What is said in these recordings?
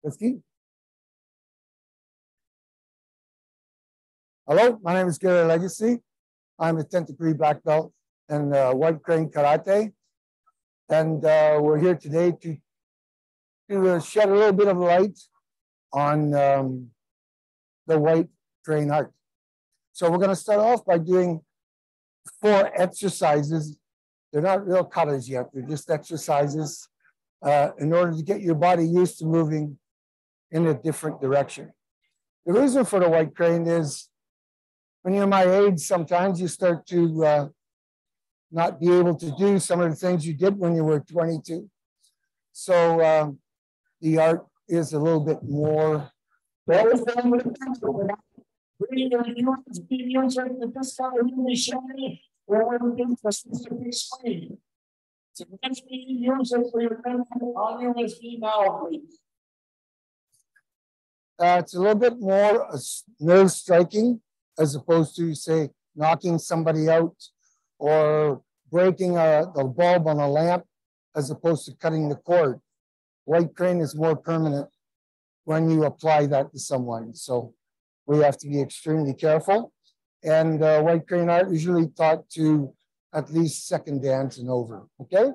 50. Hello, my name is Gary Legacy. I'm a 10th degree black belt in white crane karate. And we're here today to shed a little bit of light on the white crane art. So we're going to start off by doing 4 exercises. They're not real cutters yet. They're just exercises in order to get your body used to moving in a different direction. The reason for the white crane is when you're my age, sometimes you start to not be able to do some of the things you did when you were 22. So the art is a little bit more. It's a little bit more nerve striking as opposed to, say, knocking somebody out or breaking the bulb on a lamp as opposed to cutting the cord. White crane is more permanent when you apply that to someone. So we have to be extremely careful. And white crane art is usually taught to at least second dance and over, okay?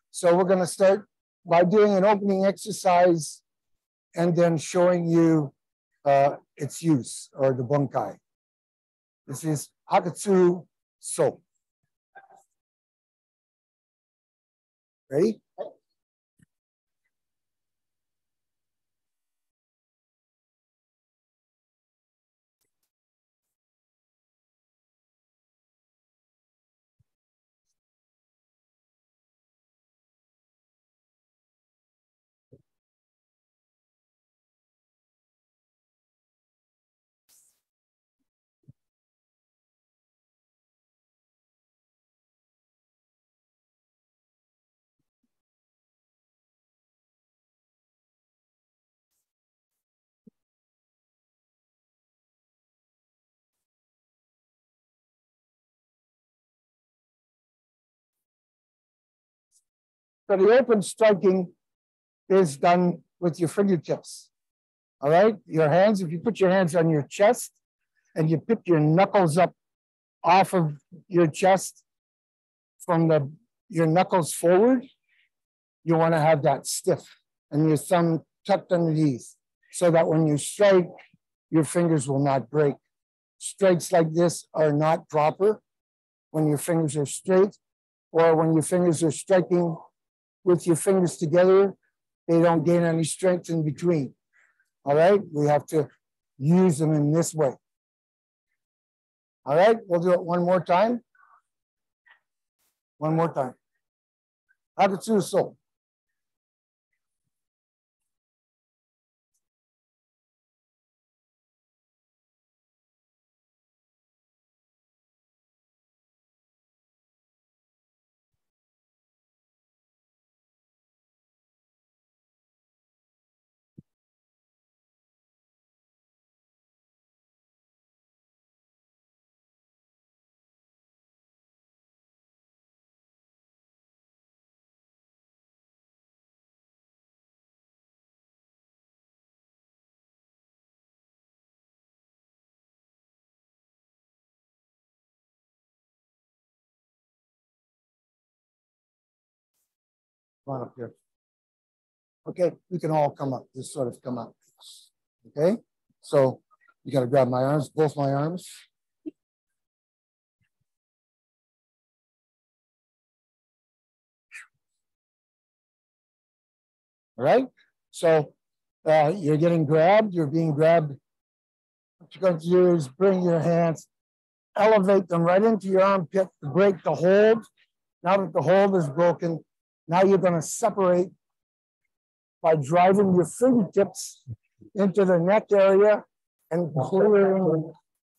So we're gonna start by doing an opening exercise and then showing you its use, or the bunkai. This is Hakatsu So. Ready? So the open striking is done with your fingertips. All right, your hands, if you put your hands on your chest and you pick your knuckles up off of your chest from your knuckles forward, you want to have that stiff and your thumb tucked underneath so that when you strike, your fingers will not break. Strikes like this are not proper when your fingers are straight, or when your fingers are striking with your fingers together, they don't gain any strength in between. All right, we have to use them in this way. All right, we'll do it one more time. One more time. Hakatsu So. Come on up here. Okay, we can all come up, just sort of come up. Okay, so you got to grab my arms, both my arms. All right, so you're getting grabbed, you're being grabbed. What you're going to do is bring your hands, elevate them right into your armpit to break the hold. Now that the hold is broken, now you're going to separate by driving your fingertips into the neck area and clearing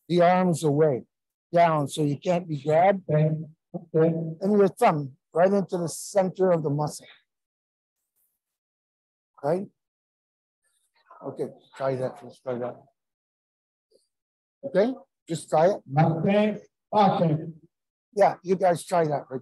the arms away, down, so you can't be grabbed. And your thumb right into the center of the muscle. Right? Okay, try that. Let's try that. Okay, just try it. Okay. Okay. Yeah, you guys try that. Right?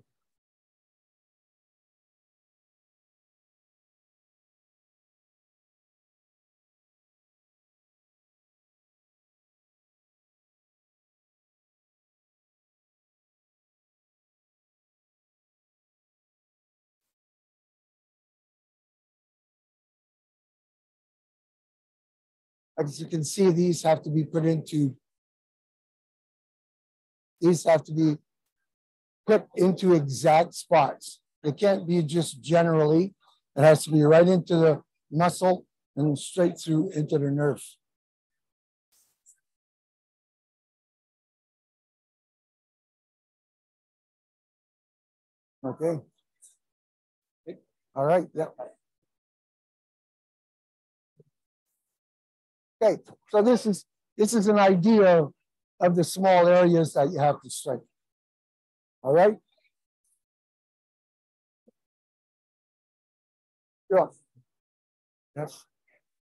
As you can see, these have to be put into exact spots. They can't be just generally. It has to be right into the muscle and straight through into the nerve. Okay. All right. Yeah. Okay. So this is an idea of the small areas that you have to strike. All right. Sure. Yes.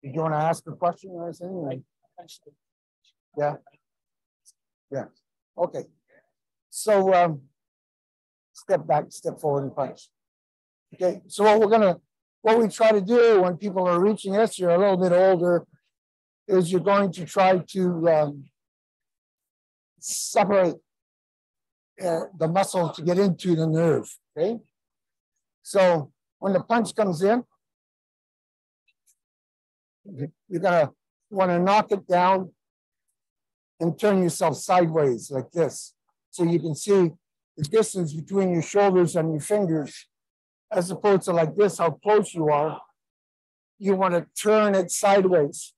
Did you want to ask a question or anything? Yeah. Yeah. Okay. So step back, step forward, and punch. Okay. So what we try to do when people are reaching us, you're a little bit older, is you're going to try to separate the muscle to get into the nerve. Okay. So when the punch comes in, you're gonna want to knock it down and turn yourself sideways like this, so you can see the distance between your shoulders and your fingers, as opposed to like this, how close you are. You want to turn it sideways.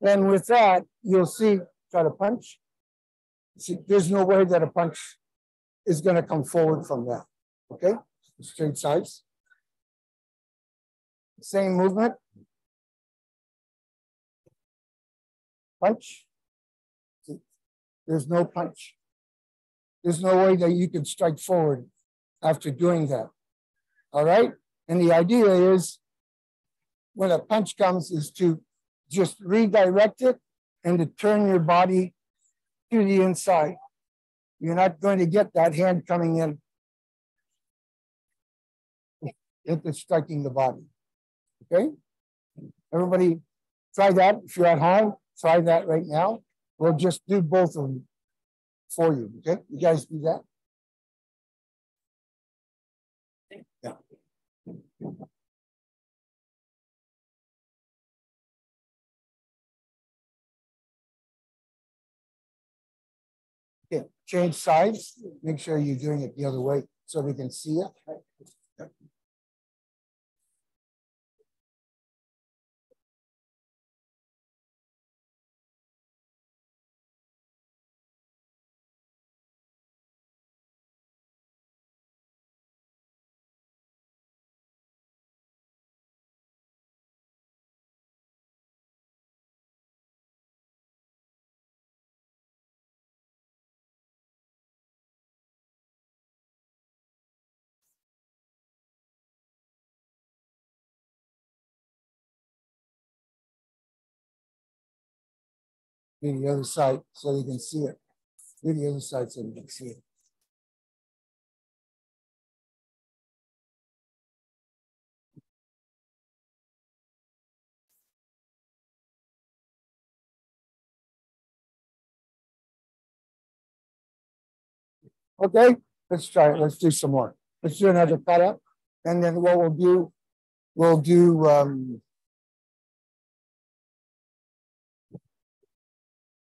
And with that, you'll see, try to punch. See, there's no way that a punch is going to come forward from that. Okay? Straight sides. Same movement. Punch. See, there's no punch. There's no way that you can strike forward after doing that. All right? And the idea is, when a punch comes, is to just redirect it and to turn your body to the inside. You're not going to get that hand coming in into striking the body. Okay? Everybody try that. If you're at home, try that right now. We'll just do both of them for you. Okay? You guys do that? Yeah. Okay, change sides. Make sure you're doing it the other way so we can see it. Do the other side so you can see it. Do the other side so you can see it. Okay, let's try it. Let's do some more. Let's do another cut up. And then what we'll do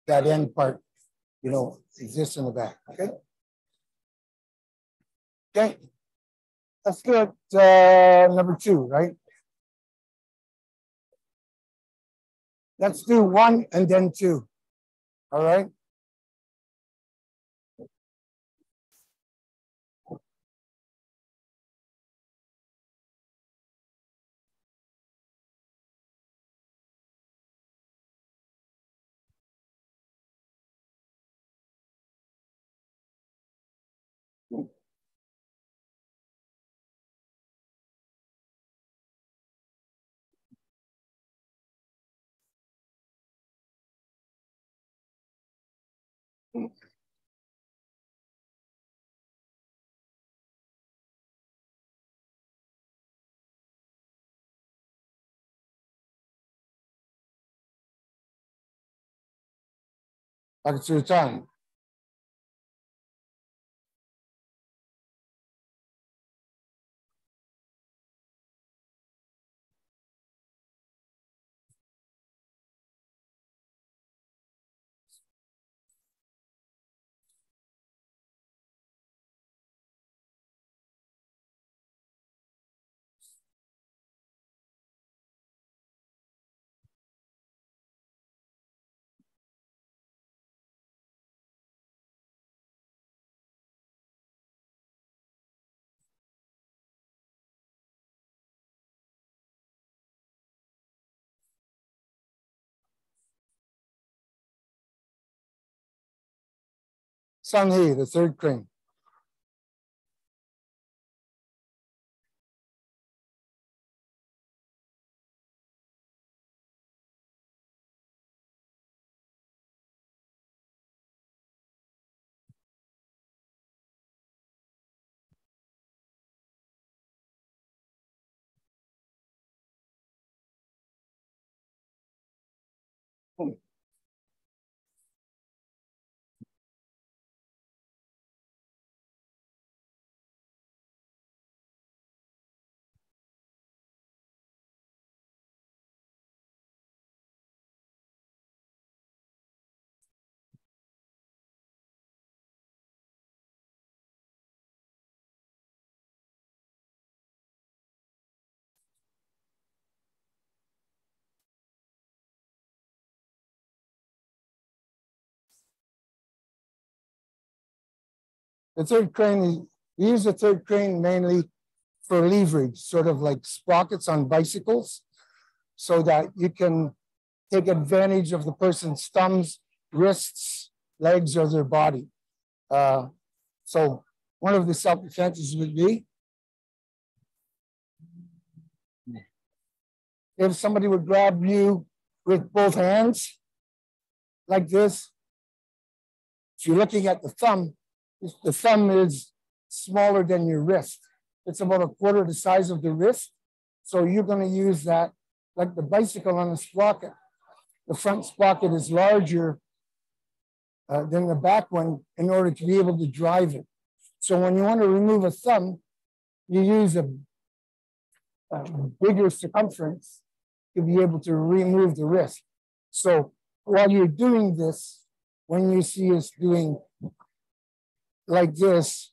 that end part, exists in the back. Okay. Okay. Let's do it number 2, right? Let's do 1 and then 2. All right. Back to the time. Sanghi, the third crane. The third crane, we use the third crane mainly for leverage, sort of like sprockets on bicycles, so that you can take advantage of the person's thumbs, wrists, legs, or their body. So one of the self-defenses would be if somebody would grab you with both hands like this. If you're looking at the thumb is smaller than your wrist. It's about a quarter the size of the wrist. So you're going to use that like the bicycle on a sprocket. The front sprocket is larger than the back one in order to be able to drive it. So when you want to remove a thumb, you use a bigger circumference to be able to remove the wrist. So while you're doing this, when you see us doing like this,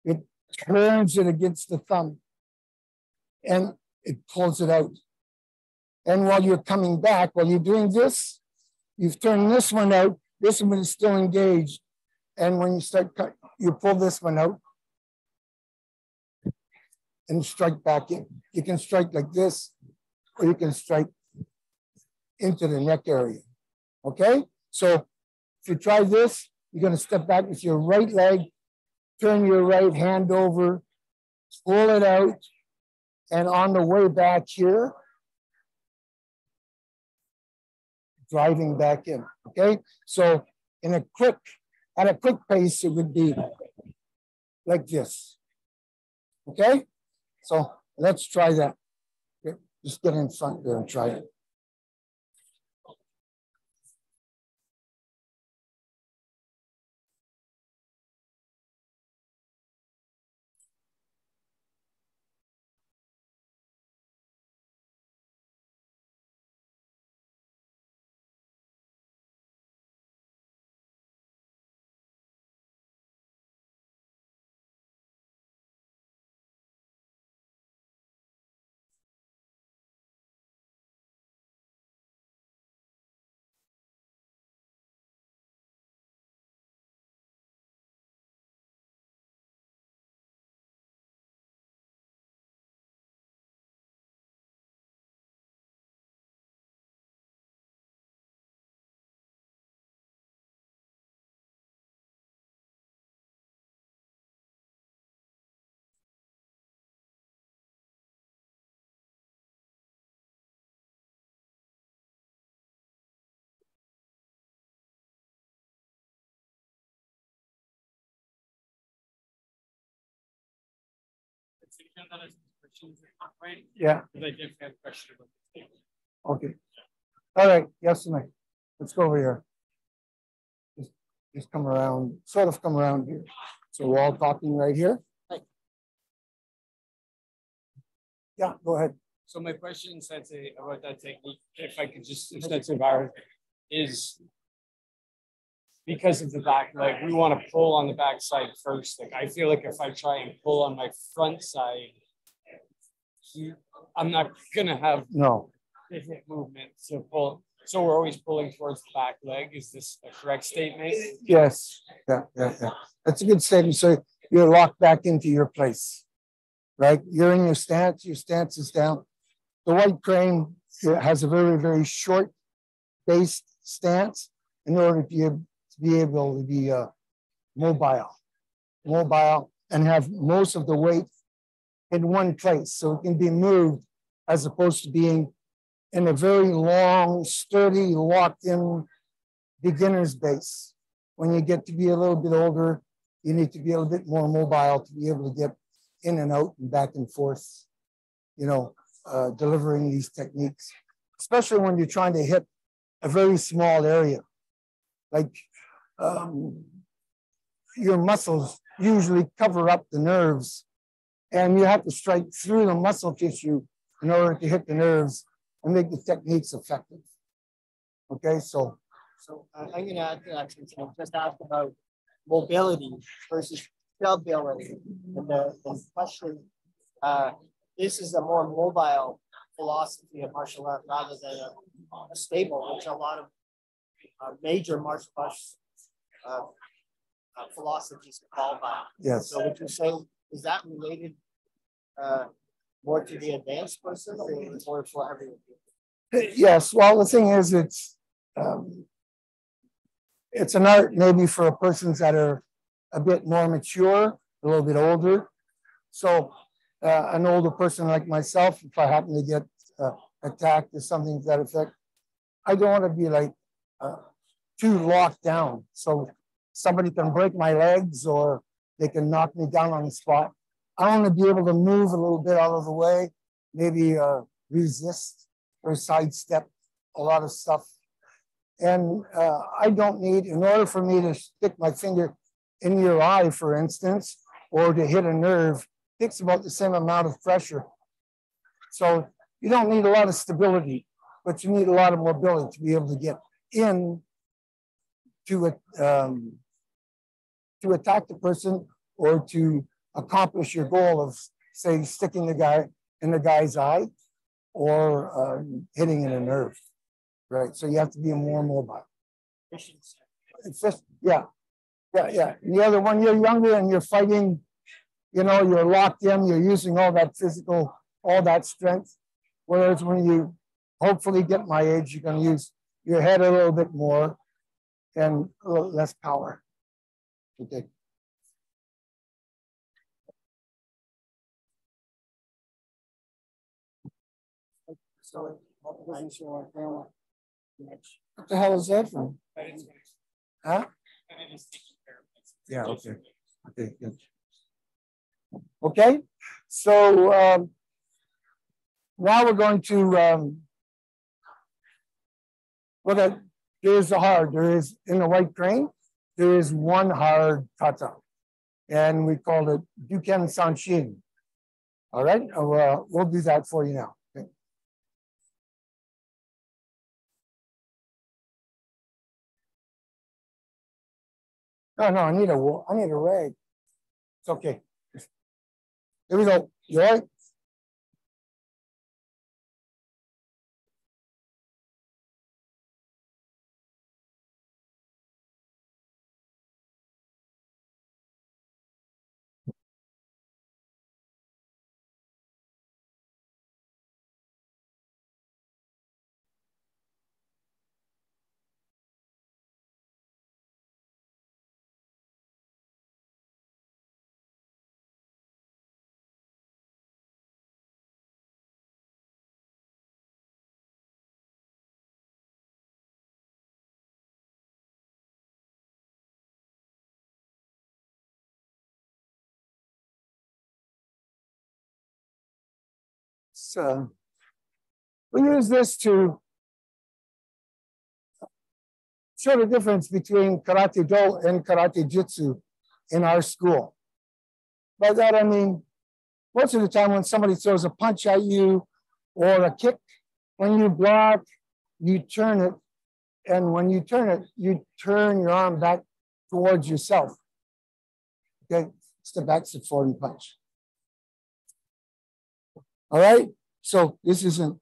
it turns it against the thumb and it pulls it out. And while you're coming back, while you're doing this, you've turned this one out, this one is still engaged. And when you start cut, you pull this one out and strike back in. You can strike like this, or you can strike into the neck area. Okay? So if you try this, you're going to step back with your right leg, turn your right hand over, pull it out, and on the way back here, driving back in. Okay? So at a quick pace, it would be like this. Okay? So let's try that. Okay? Just get in front there and try it. Yeah. Okay. All right. Yes, Mike. Let's go over here. Just come around, sort of come around here. So we're all talking right here. Yeah, go ahead. So my question, Sensei, about that technique, if I could just extensive hour, is because of the back leg, we want to pull on the back side first. Like I feel like if I try and pull on my front side, I'm not gonna have different movement. So pull. So we're always pulling towards the back leg. Is this a correct statement? Yes. Yeah. That's a good statement. So you're locked back into your place, right? You're in your stance is down. The white crane has a very, very short based stance in order to be able to be mobile, and have most of the weight in one place. So it can be moved as opposed to being in a very long, sturdy, locked in beginner's base. When you get to be a little bit older, you need to be a little bit more mobile to be able to get in and out and back and forth, delivering these techniques, especially when you're trying to hit a very small area. Like your muscles usually cover up the nerves, and you have to strike through the muscle tissue in order to hit the nerves and make the techniques effective. Okay, so I'm going to add to that since I just asked about mobility versus stability. And the question, this is a more mobile philosophy of martial art rather than a stable, which a lot of major martial arts philosophies call by. yes. So would you say, is that related more to the advanced person or for everyone? Yes, well, the thing is, it's an art maybe for persons that are a bit more mature, a little bit older. So an older person like myself, if I happen to get attacked or something to that effect, I don't want to be like too locked down. So somebody can break my legs or they can knock me down on the spot. I want to be able to move a little bit out of the way, maybe resist or sidestep a lot of stuff. And I don't need, in order for me to stick my finger in your eye, for instance, or to hit a nerve, it takes about the same amount of pressure. So you don't need a lot of stability, but you need a lot of mobility to be able to get in to attack the person or to accomplish your goal of, say, sticking the guy in the guy's eye or hitting in a nerve, right? So you have to be more mobile. It's just, yeah. And the other one, you're younger and you're fighting, you're locked in, you're using all that physical, all that strength. Whereas when you hopefully get my age, you're going to use your head a little bit more and a little less power. Okay. So what the hell is that from? Huh? Yeah, okay. Okay, good. Okay, so now we're going to look at, there is in the white crane, there is one hard kata, and we call it Duken Sanshin. All right, we'll do that for you now. Okay. No, I need a rag. It's okay. Here we go. You all right? So we use this to show the difference between karate do and karate jutsu in our school. By that, I mean, most of the time when somebody throws a punch at you or a kick, when you block, you turn it. And when you turn it, you turn your arm back towards yourself. Okay, it's the back step forward and punch. All right, so this isn't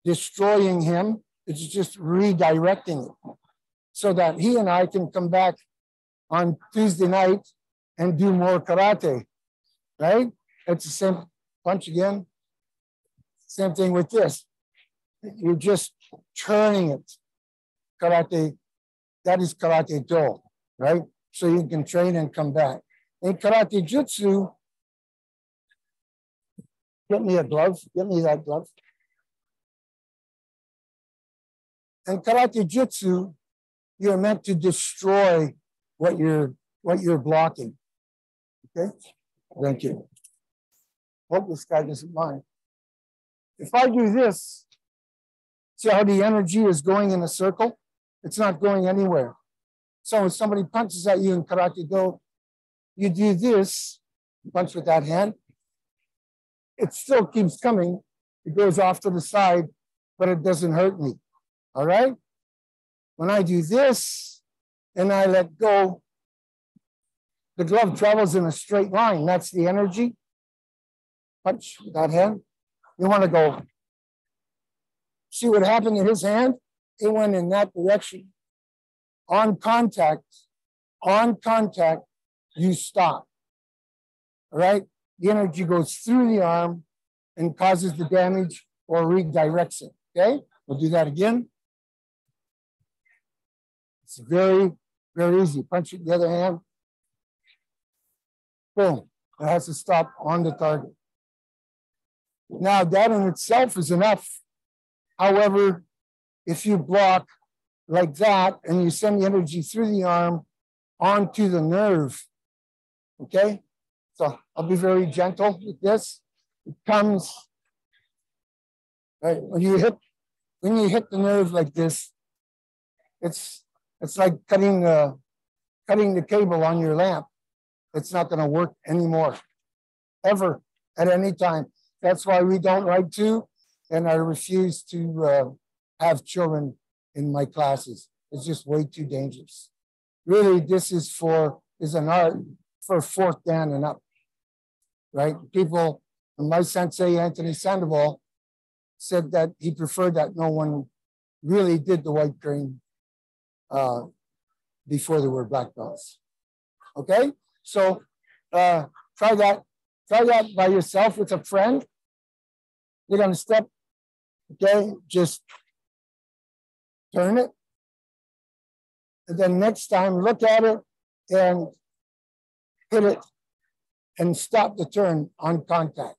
destroying him, it's just redirecting it so that he and I can come back on Tuesday night and do more karate, right? It's the same punch again. Same thing with this. You're just turning it. Karate, that is karate do, right? so you can train and come back. In karate jutsu, get me a glove, get me that glove. In karate jutsu, you're meant to destroy what you're blocking. Okay, thank you. Hope this guy doesn't mind. If I do this, see how the energy is going in a circle? It's not going anywhere. So when somebody punches at you in karate do, you do this, punch with that hand, it still keeps coming. It goes off to the side, but it doesn't hurt me. All right? When I do this and I let go, the glove travels in a straight line. That's the energy. Punch with that hand. You want to go. See what happened in his hand? It went in that direction. On contact, you stop. All right? The energy goes through the arm and causes the damage or redirects it. Okay? We'll do that again. It's very, very easy. Punch it with the other hand. Boom. It has to stop on the target. Now, that in itself is enough. However, if you block like that and you send the energy through the arm onto the nerve, okay? So I'll be very gentle with this. It comes, right, when you hit the nerve like this, it's like cutting the cable on your lamp. It's not going to work anymore, ever, at any time. That's why we don't like to, and I refuse to have children in my classes. It's just way too dangerous. Really, this is an art for fourth dan and up, right? People, my sensei, Anthony Sandoval, said that he preferred that no one really did the white green before there were black belts. Okay? So try that by yourself with a friend. You're going to step, okay? Just turn it. And then next time, look at it and hit it and stop the turn on contact.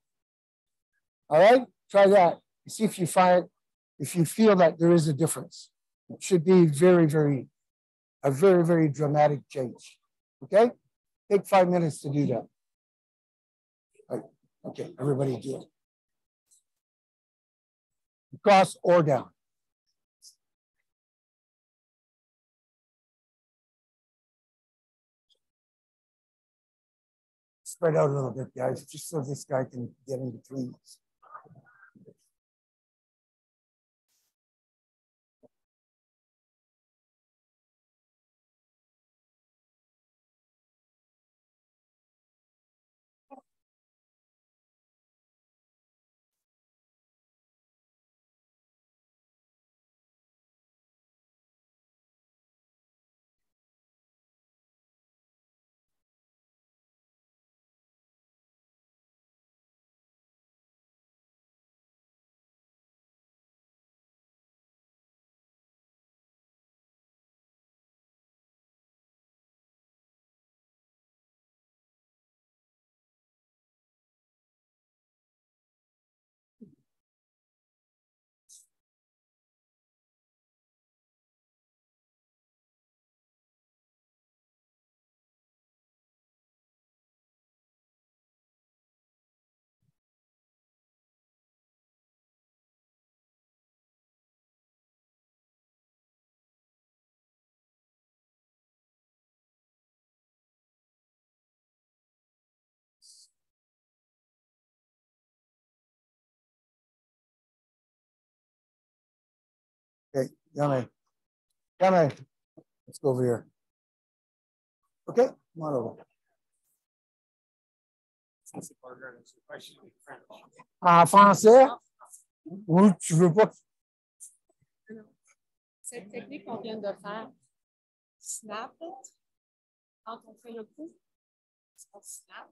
All right? Try that. See if you feel that there is a difference. It should be a very, very dramatic change. Okay? Take 5 minutes to do that. All right. Okay, everybody do it. Across or down. Spread out a little bit, guys, just so this guy can get in between us. Okay, Yame. Let's go over here. Okay, come on over. En français, ou tu veux pas? Cette technique qu'on vient de faire, snap, quand on fait le coup, on snap.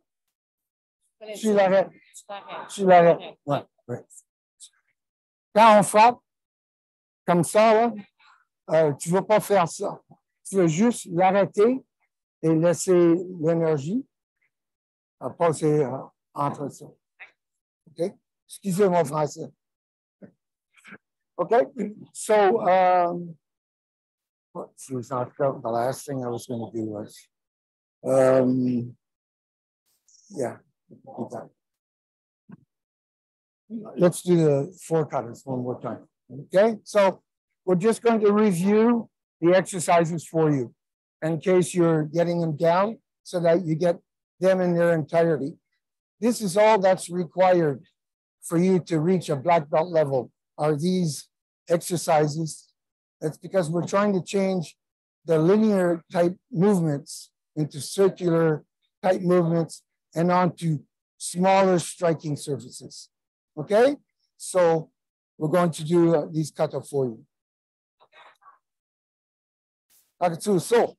Tu l'arrêtes. Tu l'arrêtes. Ouais, ouais. Quand on frappe, comme ça, là, tu ne vas pas faire ça. Tu veux juste l'arrêter et laisser l'énergie passer entre ça. OK? Excusez mon français. Okay, so let's see, the last thing I was going to do was, yeah, let's do the four cutters one more time. Okay, so we're just going to review the exercises for you in case you're getting them down so that you get them in their entirety. This is all that's required for you to reach a black belt level are these exercises. That's because we're trying to change the linear type movements into circular type movements and onto smaller striking surfaces. Okay, so we're going to do these kata for you. Akatsu, so.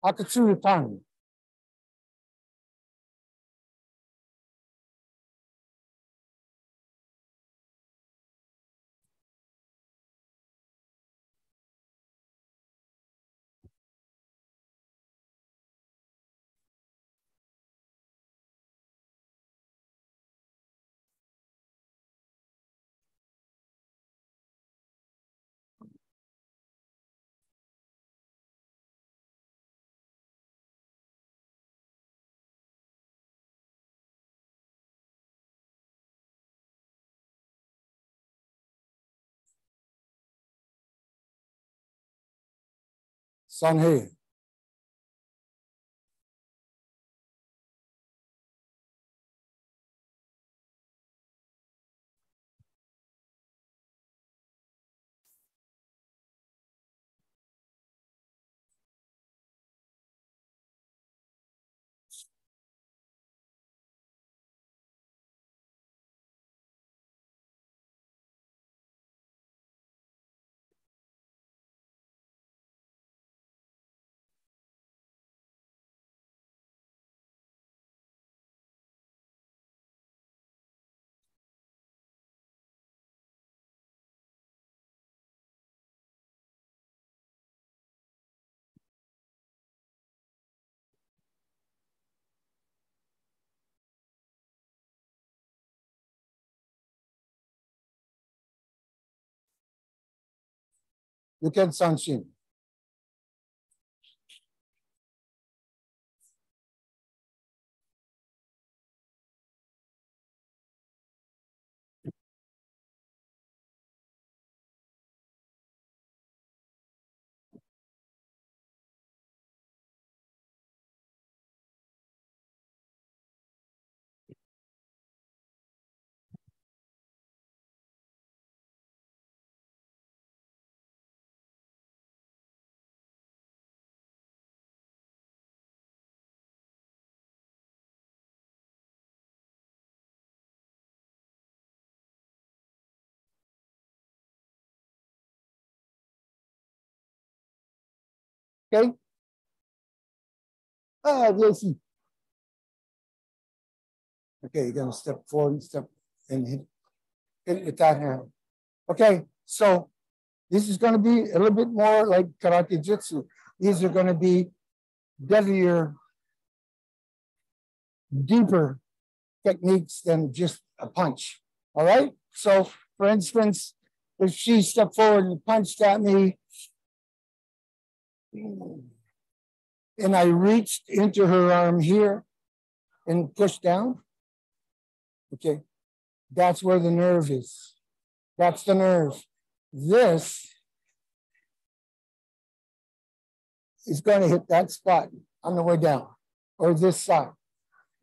Akatsu Tang. Sanhei. You can Sanshin. Okay. Yes. Okay, you're going to step forward, step and hit with that hand. Okay, so this is going to be a little bit more like karate jutsu. These are going to be deadlier, deeper techniques than just a punch. All right. So, for instance, if she stepped forward and punched at me, and I reached into her arm here and pushed down, okay, that's where the nerve is. That's the nerve. This is going to hit that spot. on the way down, or this side.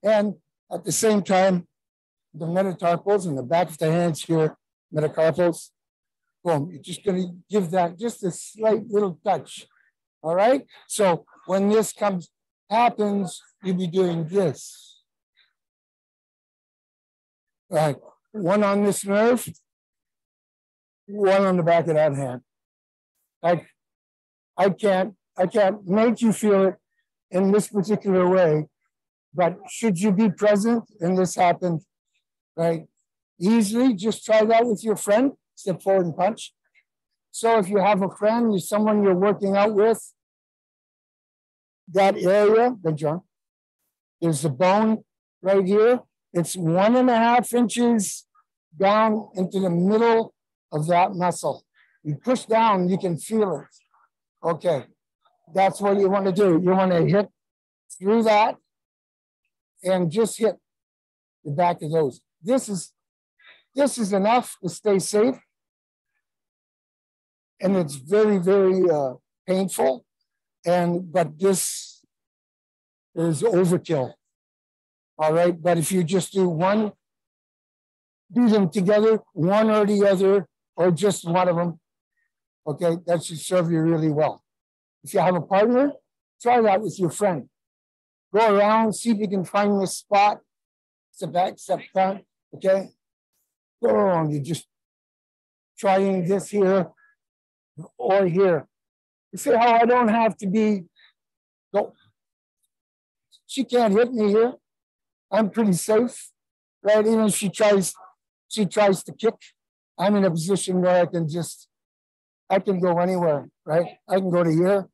And at the same time, the metatarpals in the back of the hands here, metacarpals, boom, you're just going to give that just a slight little touch. All right. So when this happens, you'll be doing this. All right. One on this nerve, one on the back of that hand. I can't make you feel it in this particular way, but should you be present and this happen, right? Easily, just try that with your friend. Step forward and punch. So if you have a friend, someone you're working out with, that area, good John, there's a bone right here. It's 1.5 inches down into the middle of that muscle. You push down, you can feel it. Okay, that's what you want to do. You want to hit through that and just hit the back of those. This is enough to stay safe. And it's very, very painful. But this is overkill. All right. But if you just do them together, one or the other, or just one of them, okay, that should serve you really well. If you have a partner, try that with your friend. Go around, see if you can find this spot. Step back, step front, okay? Go around, you're just trying this here or here. You see how I don't have to be, go. She can't hit me here. I'm pretty safe, right? Even if she tries to kick, I'm in a position where I can go anywhere, right? I can go to here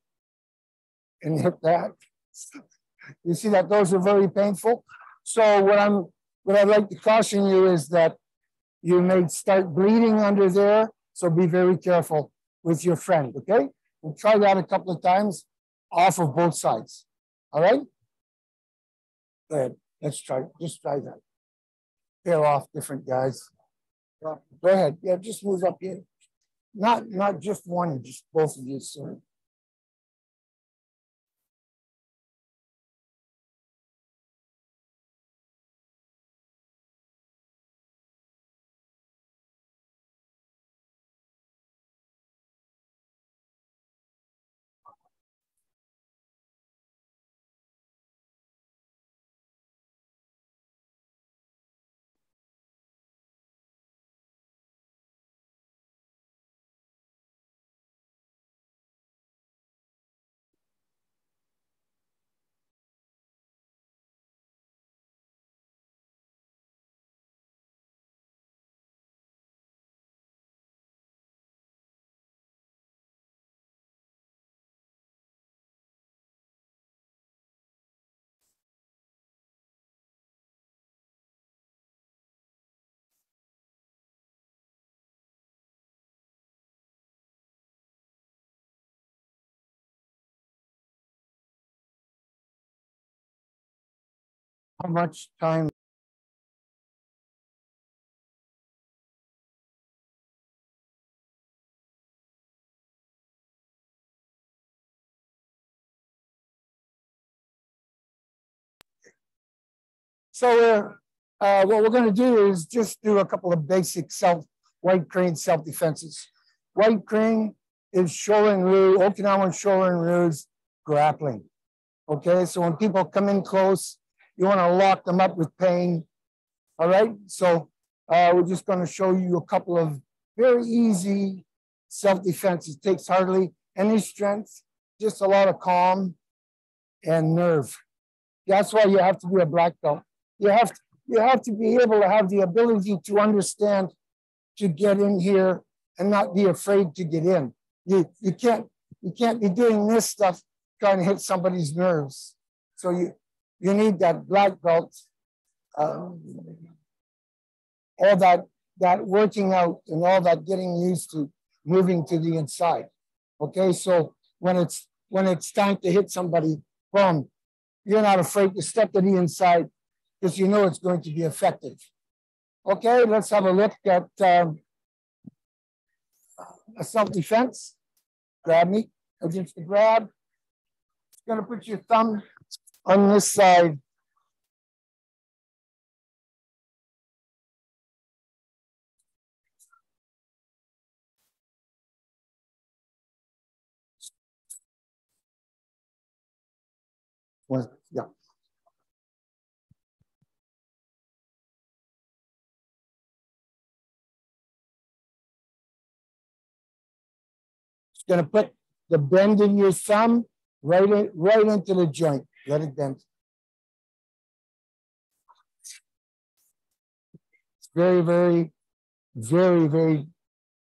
and hit that. You see that those are very painful. So what I'd like to caution you is that you may start bleeding under there. So be very careful with your friend, okay? And try that a couple of times off of both sides. All right? Go ahead. Just try that. Pair off different guys. Go ahead. Yeah, just move up here. Not just one, just both of you, sir. How much time? So what we're going to do is just do a couple of basic white crane self-defenses. White crane is Shorin-ryu, Okinawan Shorin-ryu's grappling. Okay, so when people come in close, you want to lock them up with pain. All right, so we're just going to show you a couple of very easy self-defense. It takes hardly any strength, just a lot of calm and nerve. That's why you have to be a black belt. You have to be able to have the ability to understand to get in here and not be afraid to get in. You can't be doing this stuff trying to hit somebody's nerves. So you need that black belt, all that working out and all that getting used to moving to the inside. Okay, so when it's time to hit somebody, boom, you're not afraid to step to the inside because you know it's going to be effective. Okay, let's have a look at a self-defense. Grab me against the grab. It's going to put your thumb on this side. Yeah. Just going to put the bend in your thumb right into the joint. Let it bend. It's very, very, very, very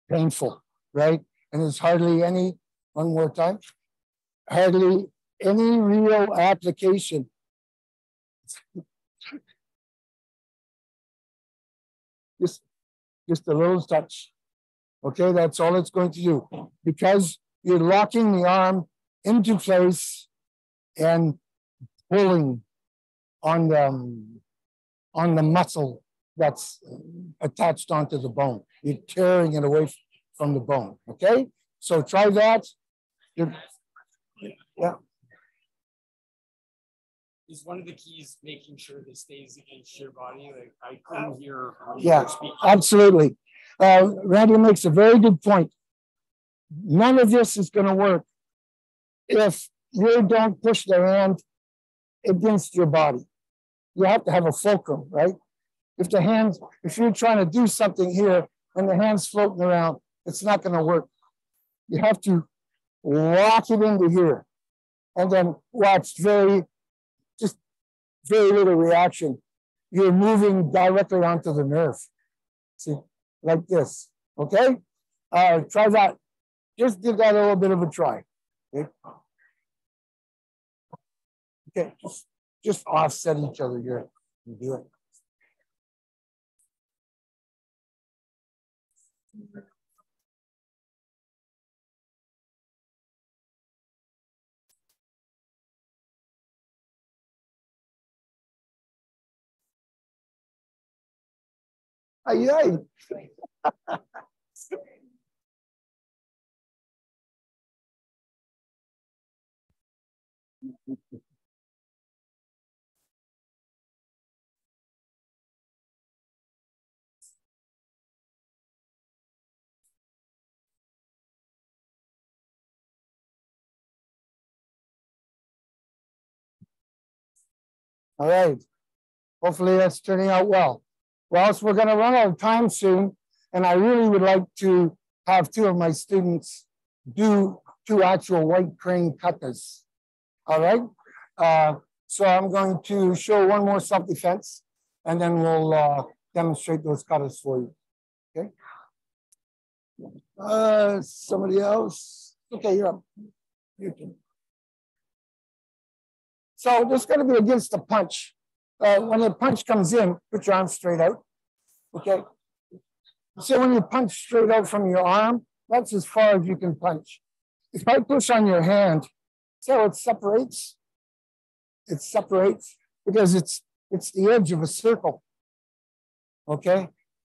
painful, right? And there's hardly any, one more time, hardly any real application. Just a little touch. Okay, that's all it's going to do. Because you're locking the arm into place and pulling on the muscle that's attached onto the bone. You're tearing it away from the bone. Okay, so try that. Yeah. Is one of the keys making sure this stays against your body? Like I couldn't hear. Yeah, absolutely. Randy makes a very good point. None of this is going to work if you don't push the hand against your body. You have to have a fulcrum, right? If you're trying to do something here and the hand's floating around, it's not going to work. You have to lock it into here and then watch just very little reaction. You're moving directly onto the nerve. See, like this, okay? Try that. Just give that a little bit of a try. Okay, just offset each other here and do it. Ay, ay. All right. Hopefully that's turning out well. Well, so we're going to run out of time soon, and I really would like to have two of my students do two actual white crane katas. All right. So I'm going to show one more self-defense, and then we'll demonstrate those katas for you. Okay. Somebody else. Okay, you're up. You can. So this is going to be against the punch. When the punch comes in, put your arm straight out. Okay. So when you punch straight out from your arm, that's as far as you can punch. If I push on your hand, see how it separates? It separates because it's the edge of a circle. Okay,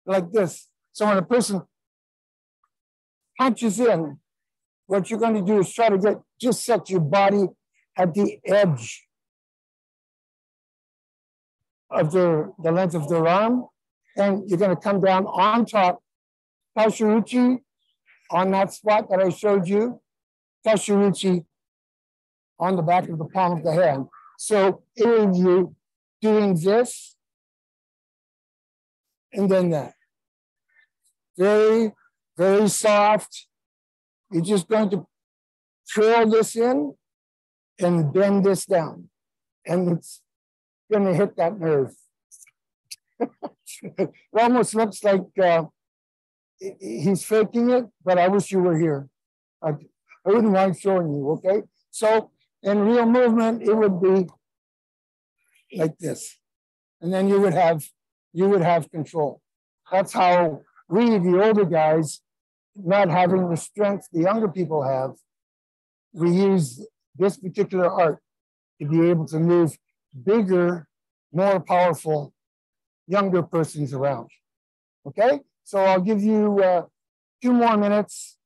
like this. So when a person punches in, what you're going to do is try to just set your body at the edge of the length of their arm, and you're going to come down on top, Tashiruchi, on that spot that I showed you, Tashiruchi on the back of the palm of the hand. So in you doing this, and then that. Very, very soft. You're just going to curl this in and bend this down. And it's going to hit that nerve. It almost looks like he's faking it, but I wish you were here. I wouldn't mind showing you, okay? So in real movement, it would be like this. And then you would have control. That's how we, the older guys, not having the strength the younger people have, we use this particular art to be able to move bigger, more powerful, younger persons around. Okay, so I'll give you 2 more minutes.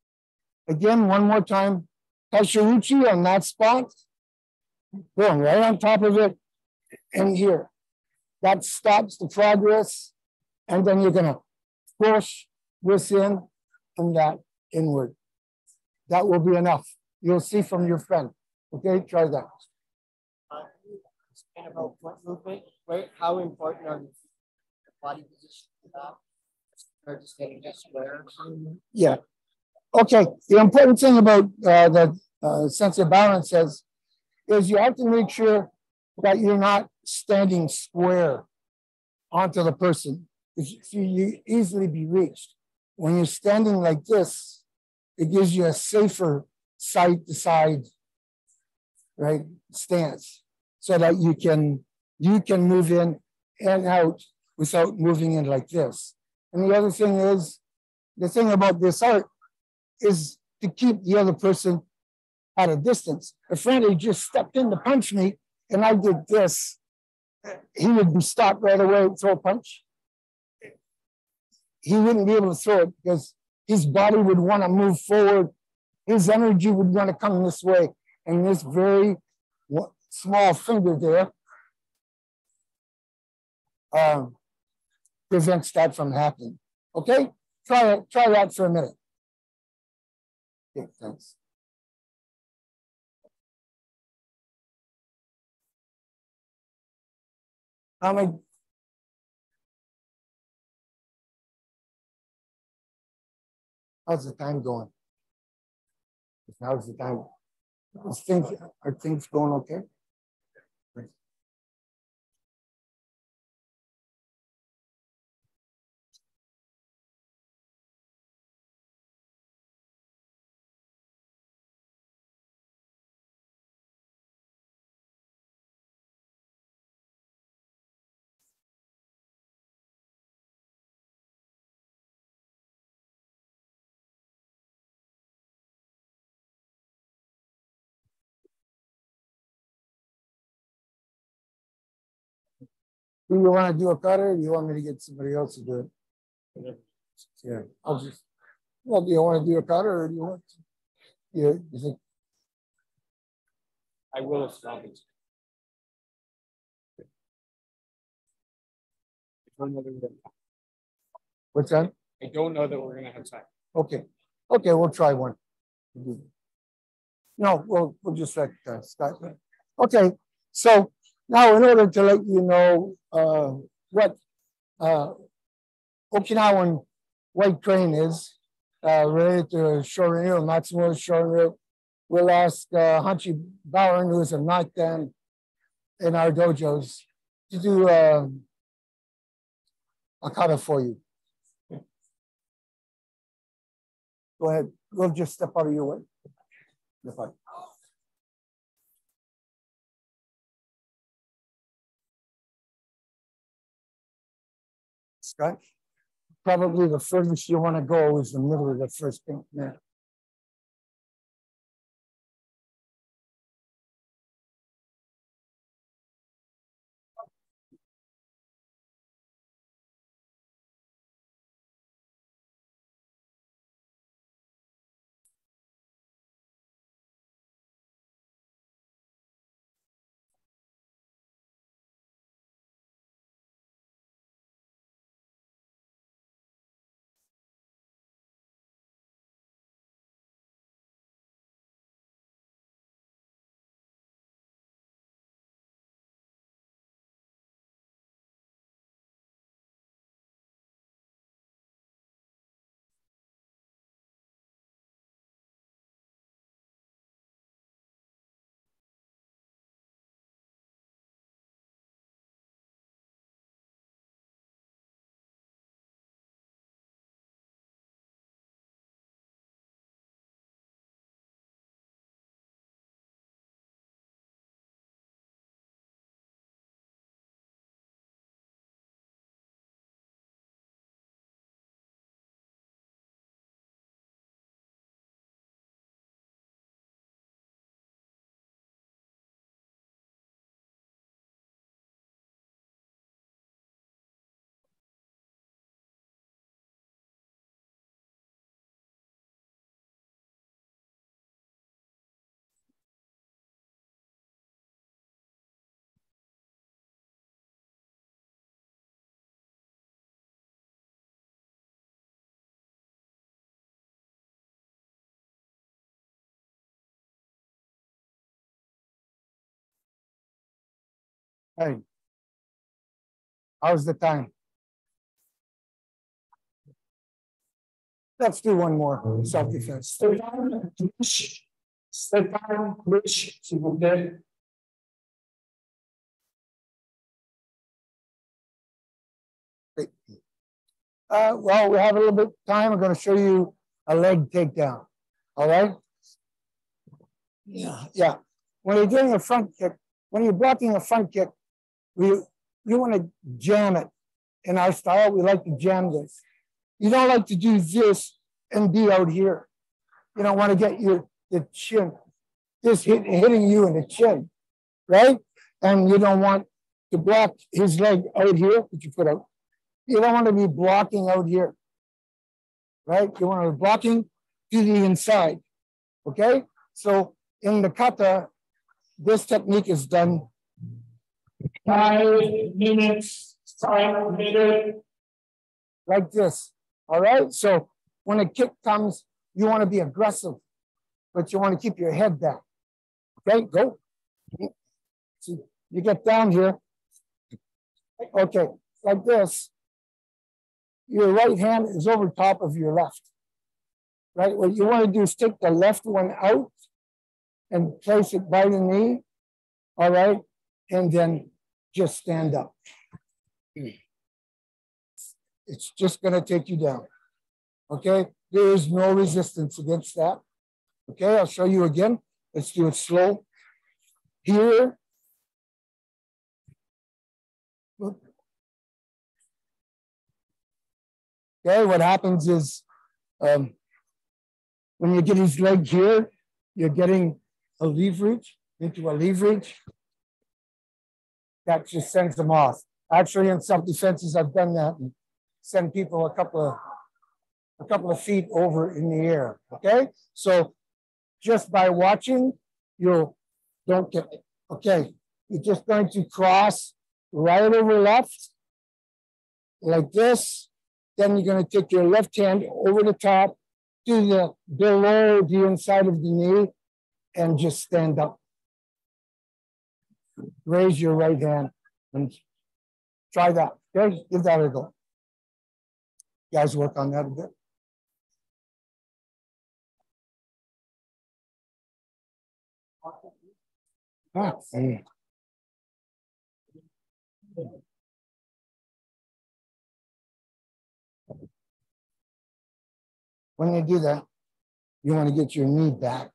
Again, one more time. Tashiruchi on that spot. Boom, right on top of it and here. That stops the progress. And then you're gonna push this in and that inward. That will be enough. You'll see from your friend. Okay, try that. Explain about foot movement. How important are the body position for that? Or just getting just square. Yeah. Okay. The important thing about the sense of balance is you have to make sure that you're not standing square onto the person. You easily be reached. When you're standing like this, it gives you a safer side to side, right, stance, so that you can move in and out without moving in like this. And the other thing is, the thing about this art is to keep the other person at a distance. If Randy just stepped in to punch me and I did this, he would be stopped right away and throw a punch. He wouldn't be able to throw it because his body would want to move forward. His energy would want to come this way. And this very small finger there prevents that from happening. Okay? Try that for a minute. Okay, thanks. How many? How's the time going? How's the time? Are things going okay? Do you want to do a cutter or do you want me to get somebody else to do it? Yeah, I'll just, well, do you want to do a cutter or do you want to? You think? I will if not. What's that? I don't know that we're gonna have time. Okay. Okay, we'll try one. No, we'll just let Scott. Okay, so now in order to let you know what Okinawan white crane is related to Shorinryu, Matsumoto Shorinryu, we'll ask Hanshi Bauern, who is a Nakdan in our dojos, to do a kata for you. Go ahead. We'll just step out of your way. Scott, probably the furthest you want to go is the middle of the first pink mat. Hey, how's the time? Let's do one more self-defense. Stéphane, s'il vous plaît. Great. Well, we have a little bit of time. I'm going to show you a leg takedown. All right? Yeah. When you're doing a front kick, when you're blocking a front kick, you want to jam it. In our style, we like to jam this. You don't like to do this and be out here. You don't want to get the chin, this hitting you in the chin, right? And you don't want to block his leg out here, put your foot out. You don't want to be blocking out here, right? You want to be blocking to the inside, okay? So in the kata, this technique is done 5 minutes, 5 minutes, like this. All right. So when a kick comes, you want to be aggressive, but you want to keep your head back. Okay, go. So you get down here. Okay, like this. Your right hand is over top of your left. Right. What you want to do is take the left one out and place it by the knee. All right. And then just stand up. It's just going to take you down. Okay, there is no resistance against that. Okay, I'll show you again. Let's do it slow. Here. Okay, what happens is when you get his leg here, you're getting a leverage into a leverage. That just sends them off. Actually, in self-defenses, I've done that and send people a couple of feet over in the air. Okay, so just by watching, you don't get it. Okay, you're just going to cross right over left like this. Then you're going to take your left hand over the top to the below the inside of the knee and just stand up. Raise your right hand and try that. Okay, give that a go. You guys work on that a bit. When you do that, you want to get your knee back.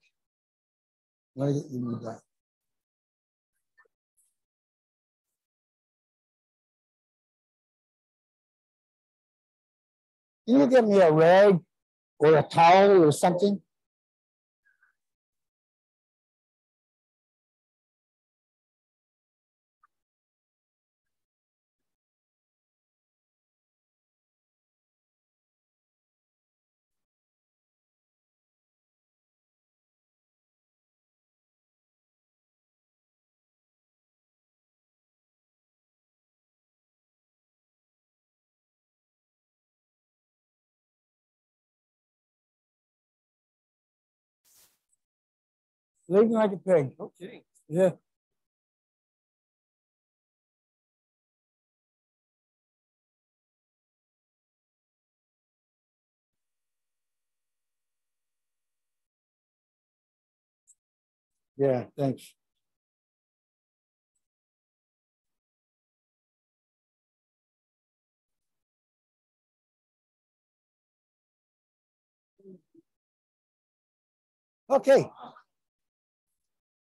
You want to get your knee back. Can you get me a rag or a towel or something? Living like a pig. Okay. Yeah. Yeah, thanks. Okay.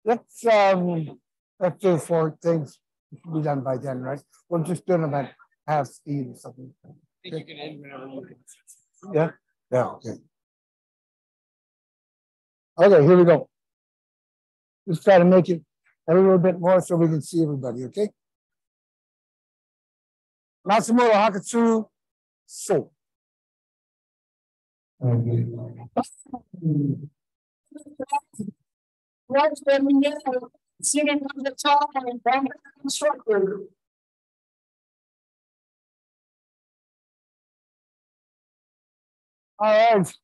Let's do 4 things. It should be done by then, right? We'll just do them at half speed or something. I think you can end whenever you can. Yeah? Yeah, okay. Okay, here we go. Let's try to make it a little bit more so we can see everybody, okay? Matsumoto Hakatsu, so. Sitting on the top and instructor. All right.